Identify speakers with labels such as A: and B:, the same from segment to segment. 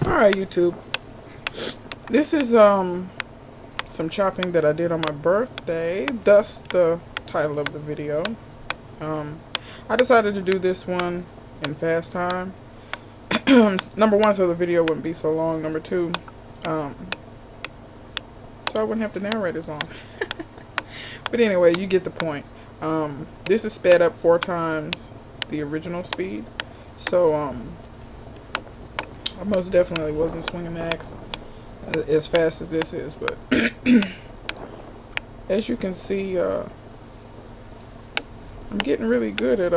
A: Alright, YouTube. This is some chopping that I did on my birthday, thus the title of the video. I decided to do this one in fast time. Number one, so the video wouldn't be so long. Number two, so I wouldn't have to narrate as long. But anyway, you get the point. This is sped up 4 times the original speed. So I most definitely wasn't swinging the axe as fast as this is, but as you can see, I'm getting really good at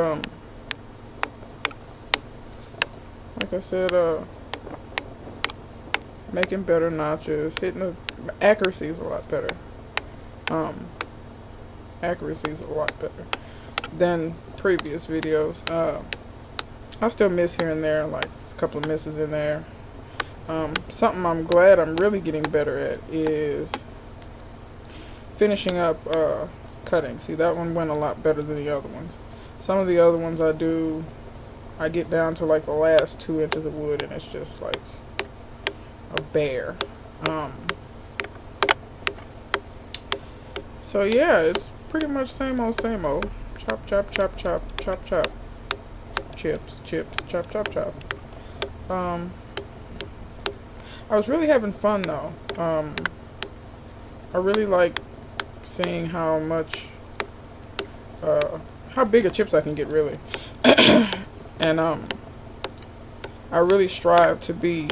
A: like I said, making better notches. Hitting the accuracy is a lot better. Accuracy is a lot better than previous videos. I still miss here and there, like a couple of misses in there. Something I'm glad I'm really getting better at is finishing up cutting. See, that one went a lot better than the other ones. Some of the other ones I get down to like the last 2 inches of wood and it's just like a bear. So yeah, it's pretty much same old, same old. Chop, chop, chop, chop, chop, chop. Chips, chips, chop, chop, chop. I was really having fun though. I really like seeing how much, how big of chips I can get really. And I really strive to be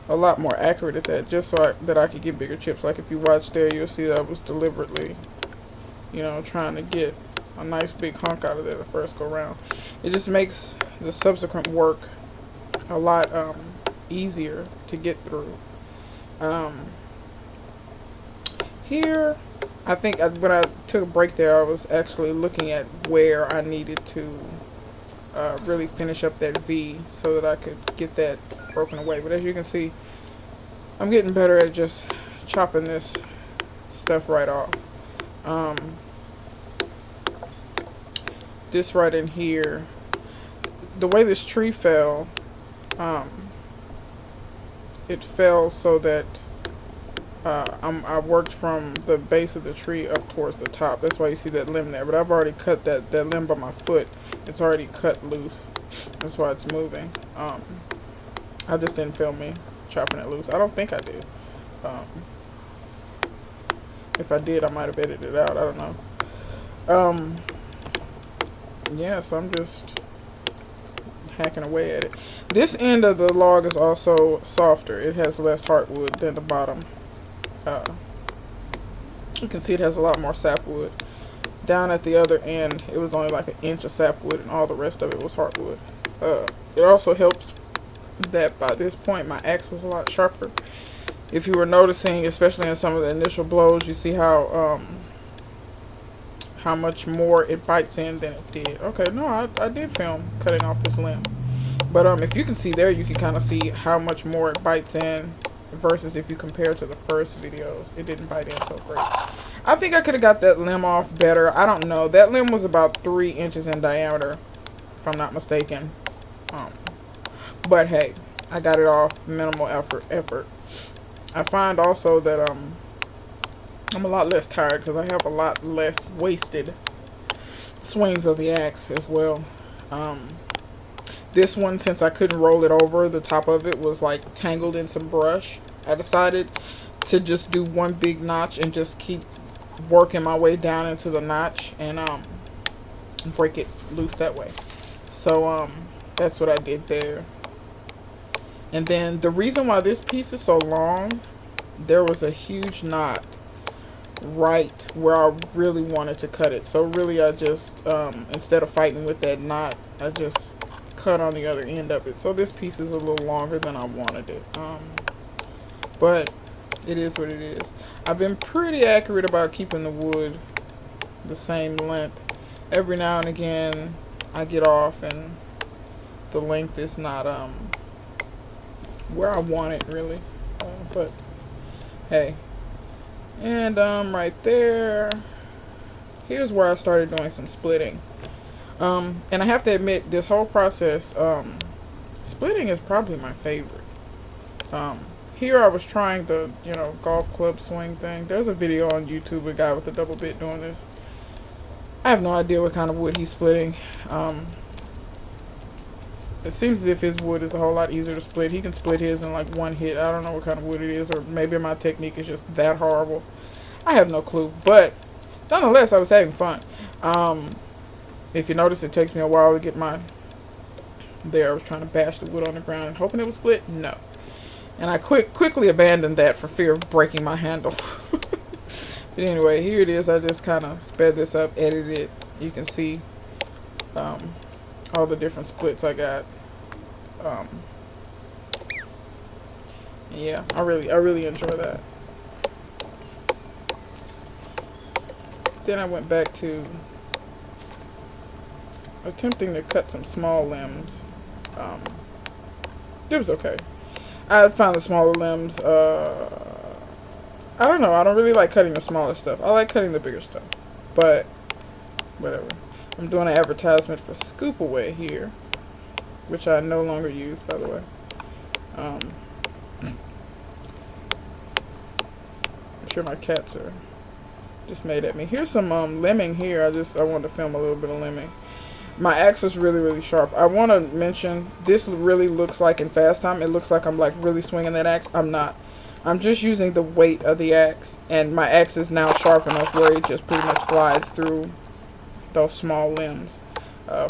A: a lot more accurate at that, just so that I could get bigger chips. Like if you watch there, you'll see that I was deliberately, you know, trying to get a nice big hunk out of there the first go round. It just makes the subsequent work a lot easier to get through. Here, I think when I took a break there, I was actually looking at where I needed to really finish up that V so that I could get that broken away. But as you can see, I'm getting better at just chopping this stuff right off. This right in here, the way this tree fell, it fell so that I worked from the base of the tree up towards the top. That's why you see that limb there. But I've already cut that limb by my foot. It's already cut loose. That's why it's moving. I just didn't film me chopping it loose. I don't think I did. If I did, I might have edited it out. I don't know. Yeah, so I'm just hacking away at it. This end of the log is also softer. It has less heartwood than the bottom. You can see it has a lot more sapwood. Down at the other end, it was only like 1 inch of sapwood and all the rest of it was heartwood. It also helps that by this point my axe was a lot sharper. If you were noticing, especially in some of the initial blows, you see how much more it bites in than it did. Okay, no, I did film cutting off this limb. But if you can see there, you can kind of see how much more it bites in versus if you compare to the first videos. It didn't bite in so great. I think I could have got that limb off better. I don't know. That limb was about 3 inches in diameter, if I'm not mistaken. But hey, I got it off minimal effort. I find also that I'm a lot less tired because I have a lot less wasted swings of the axe as well. This one, since I couldn't roll it over, the top of it was like tangled in some brush. I decided to just do one big notch and just keep working my way down into the notch and break it loose that way. So that's what I did there. And then the reason why this piece is so long, there was a huge knot right where I really wanted to cut it. So really I just instead of fighting with that knot, I just cut on the other end of it. So this piece is a little longer than I wanted it. But it is what it is. I've been pretty accurate about keeping the wood the same length. Every now and again I get off and the length is not where I want it really. But hey. And right there, here's where I started doing some splitting. And I have to admit, this whole process Splitting is probably my favorite. Um, Here I was trying the, golf club swing thing. There's a video on YouTube of a guy with a double bit doing this. I have no idea what kind of wood he's splitting. Um, it seems as if his wood is a whole lot easier to split. He can split his in like one hit. I don't know what kind of wood it is, or maybe my technique is just that horrible. I have no clue. But nonetheless, I was having fun. If you notice, it takes me a while to get mine there. I was trying to bash the wood on the ground and hoping it would split. No. And I quickly abandoned that for fear of breaking my handle. But anyway, here it is. I just kind of sped this up, edited it. You can see all the different splits I got. Um, yeah, I really enjoy that. Then I went back to attempting to cut some small limbs. It was okay. I found the smaller limbs. I don't know. I don't really like cutting the smaller stuff. I like cutting the bigger stuff. But whatever. I'm doing an advertisement for Scoop Away here, which I no longer use, by the way. I'm sure my cats are just mad at me. Here's some limbing here. I wanted to film a little bit of limbing. My axe was really sharp. I want to mention, this really looks like in fast time, it looks like I'm like really swinging that axe. I'm not. I'm just using the weight of the axe, and my axe is now sharp enough where it just pretty much glides through those small limbs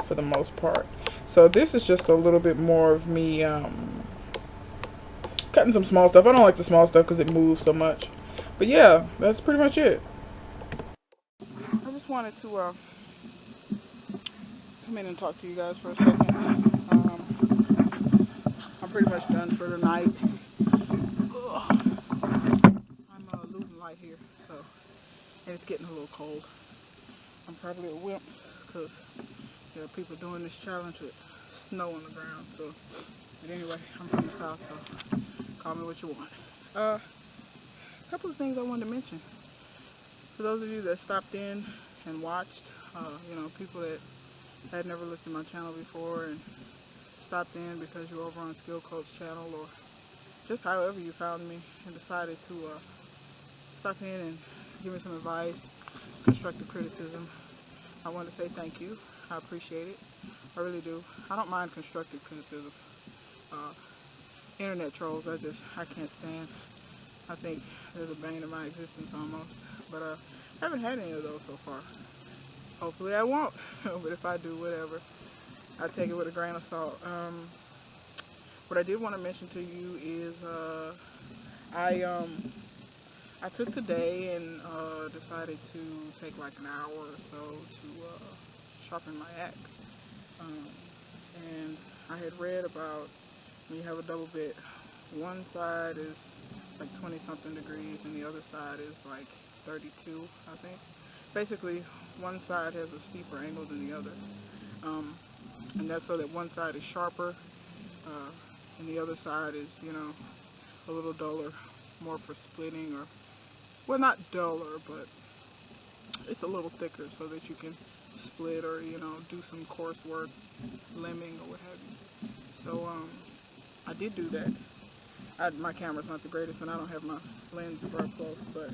A: for the most part. So this is just a little bit more of me cutting some small stuff. I don't like the small stuff because it moves so much. But yeah, that's pretty much it. I just wanted to come in and talk to you guys for a second. I'm pretty much done for the night. I'm losing light here, so, and it's getting a little cold. I'm probably a wimp because there are people doing this challenge with snow on the ground. So, but anyway, I'm from the south, so call me what you want. A couple of things I wanted to mention. For those of you that stopped in and watched, people that had never looked at my channel before and stopped in because you're over on Skill Coach channel, or just however you found me and decided to stop in and give me some advice, constructive criticism, I want to say thank you. I appreciate it. I really do. I don't mind constructive criticism. Internet trolls, I can't stand. I think there's a bane of my existence almost. But I haven't had any of those so far. Hopefully I won't. But if I do, whatever. I take it with a grain of salt. What I did want to mention to you is I took today and decided to take like an hour or so to sharpen my axe. And I had read about when you have a double bit, one side is like 20 something degrees and the other side is like 32, I think. Basically, one side has a steeper angle than the other. And that's so that one side is sharper and the other side is, a little duller, more for splitting, or, well, not duller, but it's a little thicker so that you can split or, do some coarse work, limbing or what have you. So I did do that. My camera's not the greatest and I don't have my lens brought close, but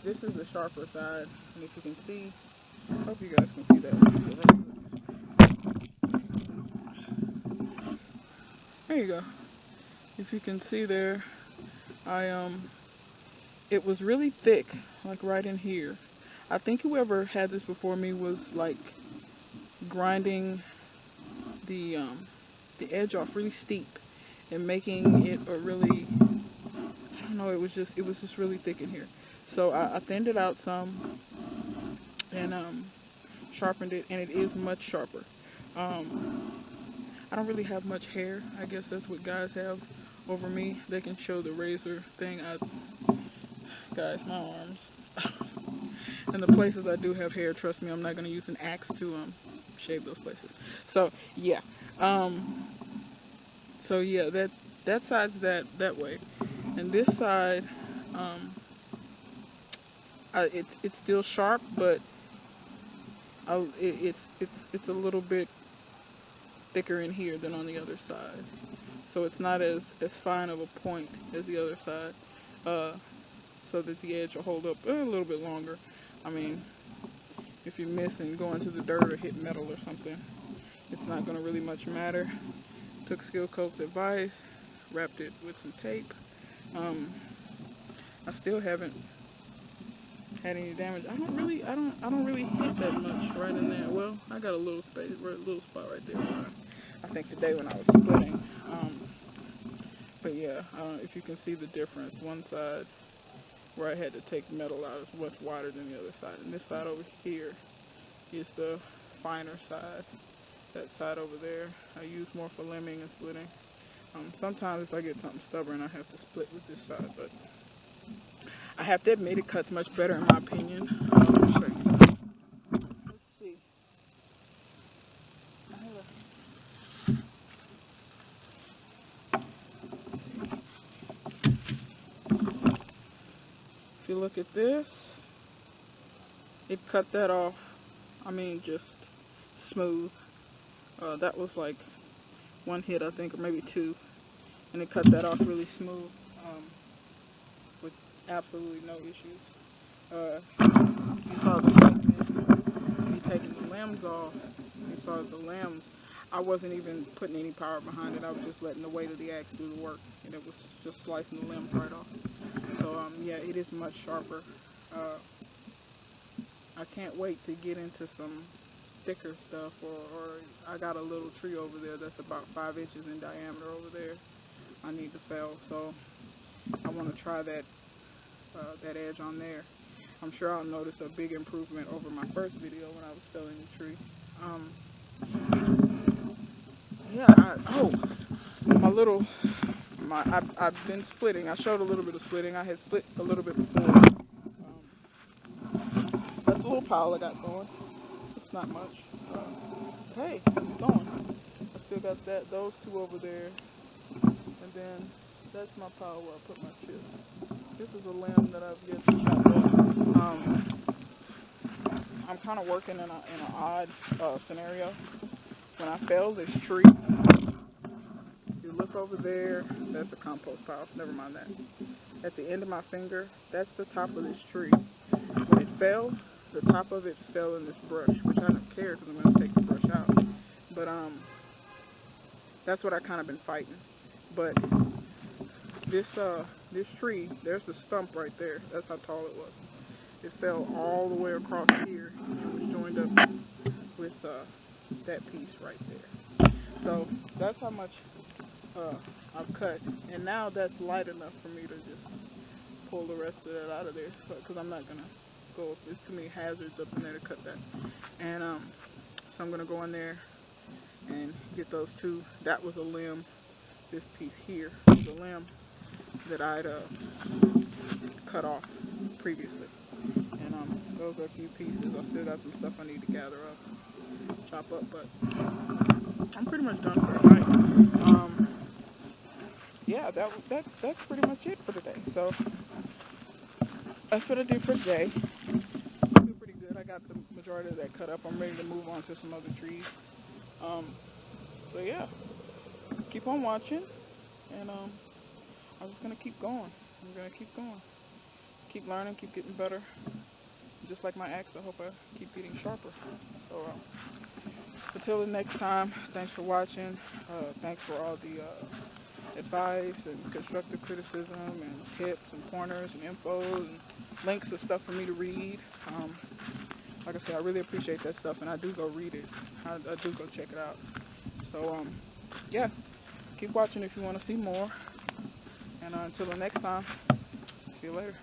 A: this is the sharper side, and if you can see, I hope you guys can see that. There you go. If you can see there, it was really thick, like right in here. I think whoever had this before me was like grinding the edge off really steep and making it a really, I don't know, it was just really thick in here. So I thinned it out some and sharpened it, and it is much sharper. I don't really have much hair. I guess that's what guys have over me. They can show the razor thing. Guys, my arms. And the places I do have hair, trust me, I'm not going to use an axe to shave those places. So, yeah. That side's that way. And this side, it's still sharp, but it's a little bit thicker in here than on the other side. so it's not as fine of a point as the other side, so that the edge will hold up a little bit longer. I mean, if you miss and go into the dirt or hit metal or something, it's not going to really much matter. Took Skill Coat's advice, wrapped it with some tape. I still haven't had any damage. I don't really hit that much right in there. Well, I got a little space, a little spot right there. I think today when I was splitting. But yeah, if you can see the difference, one side where I had to take metal out is much wider than the other side, and this side over here is the finer side. That side over there, I use more for limbing and splitting. Sometimes if I get something stubborn, I have to split with this side, but I have to admit it cuts much better in my opinion. Let me show you something. Let's see. If you look at this, it cut that off. I mean, just smooth. That was like one hit, I think, or maybe two, and it cut that off really smooth, with absolutely no issues. You saw the segment, me taking the limbs off. You saw the limbs. I wasn't even putting any power behind it. I was just letting the weight of the axe do the work, and it was just slicing the limbs right off. So yeah, it is much sharper. I can't wait to get into some thicker stuff, or I got a little tree over there that's about 5 inches in diameter over there I need to fell, so I want to try that edge on there. I'm sure I'll notice a big improvement over my first video when I was felling the tree. I've been splitting. I showed a little bit of splitting. I had split a little bit before. That's a little pile I got going. It's not much. Hey, it's going. I still got those two over there, and then that's my pile where I put my chips. This is a limb that I've yet to chop up. I'm kind of working in an odd scenario. When I fell this tree, you look over there, that's a compost pile. Never mind that. At the end of my finger, that's the top of this tree. When it fell, the top of it fell in this brush, which I don't care because I'm going to take the brush out. But that's what I kind of been fighting. But this tree, there's the stump right there. That's how tall it was. It fell all the way across here and was joined up with that piece right there. So that's how much I've cut, and now that's light enough for me to just pull the rest of that out of there, because I'm not gonna go. There's too many hazards up in there to cut that, and so I'm gonna go in there and get those two. That was a limb. This piece here was a limb that I'd cut off previously, and those are a few pieces. I still got some stuff I need to gather up, chop up, but I'm pretty much done for tonight. Yeah, that's pretty much it for today. So that's what I do for today. I feel pretty good. I got the majority of that cut up. I'm ready to move on to some other trees. So yeah, keep on watching, and I'm just gonna keep going. I'm gonna keep going, keep learning, keep getting better. Just like my axe, I hope I keep getting sharper. So until the next time, thanks for watching. Thanks for all the advice and constructive criticism and tips and pointers and info and links of stuff for me to read. Like I said, I really appreciate that stuff, and I do go read it. I do go check it out. So yeah, keep watching if you want to see more, and until the next time, see you later.